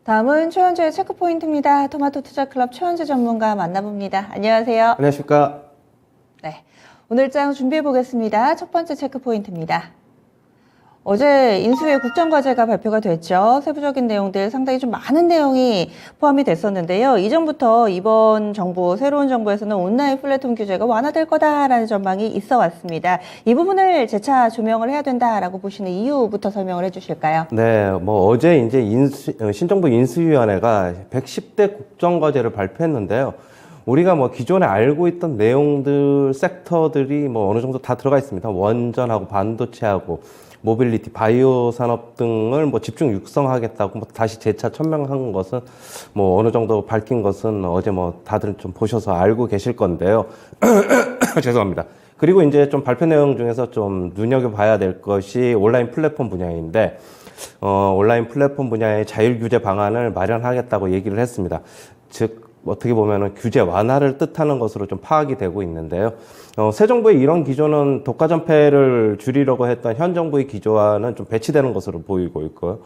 다음은 최현주의 체크포인트입니다. 토마토 투자클럽 최현주 전문가 만나봅니다. 안녕하세요. 안녕하십니까. 네, 오늘 장 준비해 보겠습니다. 첫 번째 체크포인트입니다. 어제 인수위 국정과제가 발표가 됐죠. 세부적인 내용들 상당히 좀 많은 내용이 포함이 됐었는데요. 이전부터 이번 정부, 새로운 정부에서는 온라인 플랫폼 규제가 완화될 거다라는 전망이 있어 왔습니다. 이 부분을 재차 조명을 해야 된다라고 보시는 이유부터 설명을 해 주실까요? 네, 어제 이제 신정부 인수위원회가 110대 국정과제를 발표했는데요. 우리가 기존에 알고 있던 내용들, 섹터들이 어느 정도 다 들어가 있습니다. 원전하고 반도체하고 모빌리티, 바이오 산업 등을 집중 육성하겠다고 다시 재차 천명한 것은 어느 정도 밝힌 것은 어제 다들 좀 보셔서 알고 계실 건데요. 죄송합니다. 그리고 이제 좀 발표 내용 중에서 좀 눈여겨봐야 될 것이 온라인 플랫폼 분야인데, 온라인 플랫폼 분야의 자율 규제 방안을 마련하겠다고 얘기를 했습니다. 즉, 어떻게 보면은 규제 완화를 뜻하는 것으로 좀 파악이 되고 있는데요. 새 정부의 이런 기조는 독과점폐를 줄이려고 했던 현 정부의 기조와는 좀 배치되는 것으로 보이고 있고요.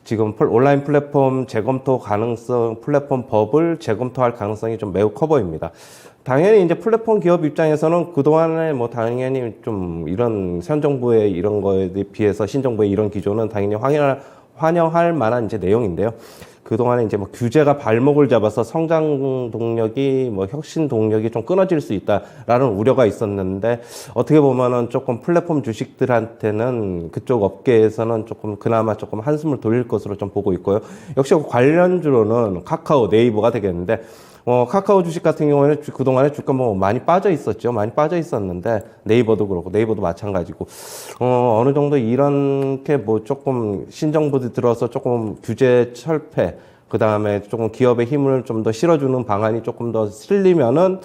지금 온라인 플랫폼 재검토 가능성, 플랫폼 법을 재검토할 가능성이 좀 매우 커 보입니다. 당연히 이제 플랫폼 기업 입장에서는 그동안에 당연히 좀 이런 현 정부의 이런 거에 비해서 신정부의 이런 기조는 당연히 환영할 만한 이제 내용인데요. 그동안에 이제 규제가 발목을 잡아서 성장 동력이 혁신 동력이 좀 끊어질 수 있다라는 우려가 있었는데, 어떻게 보면은 조금 플랫폼 주식들한테는 그쪽 업계에서는 조금 그나마 조금 한숨을 돌릴 것으로 좀 보고 있고요. 역시 관련주로는 카카오, 네이버가 되겠는데, 카카오 주식 같은 경우에는 그동안에 주가 많이 빠져 있었죠. 많이 빠져 있었는데, 네이버도 그렇고, 네이버도 마찬가지고, 어느 정도 이렇게 조금 신정부들 들어서 조금 규제 철폐, 그 다음에 조금 기업의 힘을 좀 더 실어주는 방안이 조금 더 실리면은,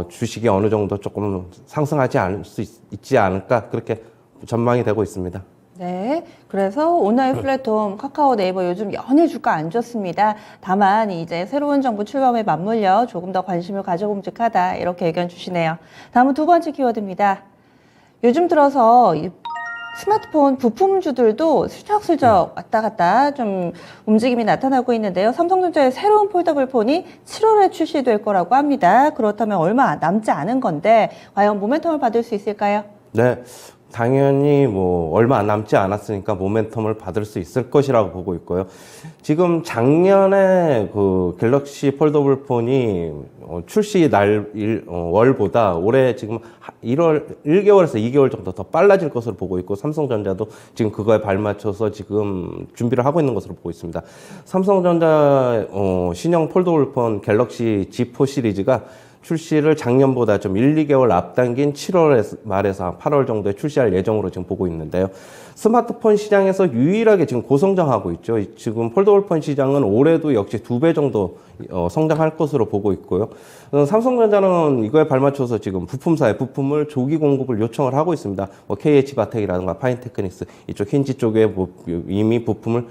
주식이 어느 정도 조금 상승하지 않을 수 있지 않을까, 그렇게 전망이 되고 있습니다. 네, 그래서 온라인 플랫폼 카카오, 네이버 요즘 연일 주가 안 좋습니다. 다만 이제 새로운 정부 출범에 맞물려 조금 더 관심을 가져봄직하다 이렇게 의견 주시네요. 다음은 두 번째 키워드입니다. 요즘 들어서 이 스마트폰 부품주들도 슬쩍슬쩍 왔다 갔다 좀 움직임이 나타나고 있는데요. 삼성전자의 새로운 폴더블 폰이 7월에 출시될 거라고 합니다. 그렇다면 얼마 남지 않은 건데 과연 모멘텀을 받을 수 있을까요? 네. 당연히 얼마 남지 않았으니까 모멘텀을 받을 수 있을 것이라고 보고 있고요. 지금 작년에 그 갤럭시 폴더블 폰이 출시 월보다 올해 지금 1개월에서 2개월 정도 더 빨라질 것으로 보고 있고, 삼성전자도 지금 그거에 발맞춰서 지금 준비를 하고 있는 것으로 보고 있습니다. 삼성전자 신형 폴더블 폰 갤럭시 G4 시리즈가 출시를 작년보다 좀 1, 2개월 앞당긴 7월 말에서 8월 정도에 출시할 예정으로 지금 보고 있는데요. 스마트폰 시장에서 유일하게 지금 고성장하고 있죠. 지금 폴더블 폰 시장은 올해도 역시 2배 정도 성장할 것으로 보고 있고요. 삼성전자는 이거에 발맞춰서 지금 부품사의 부품을 조기 공급을 요청을 하고 있습니다. KH바텍이라든가 파인테크닉스 이쪽 힌지 쪽에 이미 부품을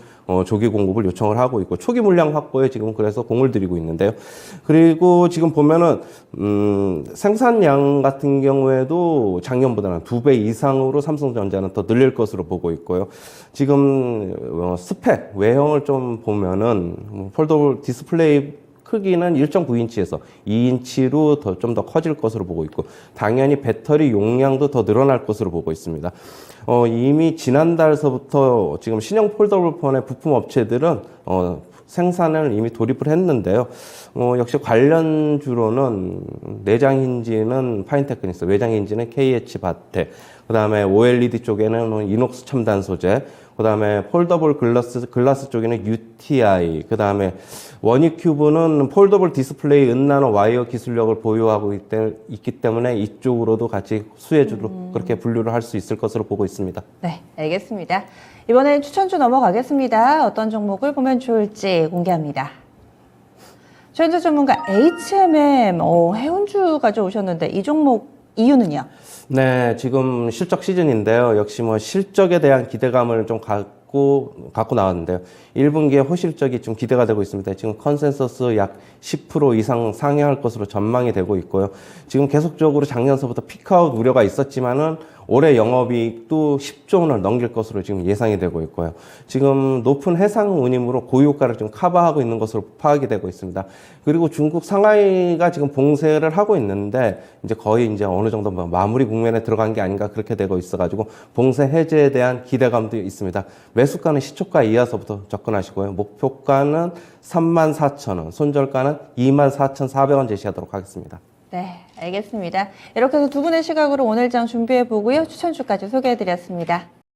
조기 공급을 요청을 하고 있고, 초기 물량 확보에 지금 그래서 공을 들이고 있는데요. 그리고 지금 보면은 생산량 같은 경우에도 작년보다는 2배 이상으로 삼성전자는 더 늘릴 것으로 보고 있고요. 지금 스펙 외형을 좀 보면은 폴더블 디스플레이 크기는 1.9인치에서 2인치로 좀 더 커질 것으로 보고 있고, 당연히 배터리 용량도 더 늘어날 것으로 보고 있습니다. 이미 지난달서부터 지금 신형 폴더블 폰의 부품 업체들은 생산을 이미 돌입을 했는데요. 역시 관련주로는 내장 힌지는 파인테크닉스, 외장 힌지는 KH바텍, 그 다음에 OLED 쪽에는 이녹스 첨단 소재, 그 다음에 폴더블 글라스 쪽에는 UTI, 그 다음에 원익큐브는 폴더블 디스플레이 은나노 와이어 기술력을 보유하고 있기 때문에 이쪽으로도 같이 수혜주로 그렇게 분류를 할 수 있을 것으로 보고 있습니다. 네, 알겠습니다. 이번엔 추천주 넘어가겠습니다. 어떤 종목을 보면 좋을지 공개합니다. 최현주 전문가 HMM 해운주 가져오셨는데 이 종목 이유는요? 네, 지금 실적 시즌인데요. 역시 실적에 대한 기대감을 좀 갖고 나왔는데요. 1분기에 호실적이 좀 기대가 되고 있습니다. 지금 컨센서스 약 10% 이상 상회할 것으로 전망이 되고 있고요. 지금 계속적으로 작년서부터 피크아웃 우려가 있었지만은 올해 영업이익도 10조 원을 넘길 것으로 지금 예상이 되고 있고요. 지금 높은 해상 운임으로 고유가를 좀 커버하고 있는 것으로 파악이 되고 있습니다. 그리고 중국 상하이가 지금 봉쇄를 하고 있는데 이제 거의 이제 어느 정도 마무리 국면에 들어간 게 아닌가 그렇게 되고 있어가지고 봉쇄 해제에 대한 기대감도 있습니다. 매수가는 시초가 이하서부터 접근하시고요. 목표가는 34,000원, 손절가는 24,400원 제시하도록 하겠습니다. 네, 알겠습니다. 이렇게 해서 두 분의 시각으로 오늘 장 준비해 보고요. 추천주까지 소개해 드렸습니다.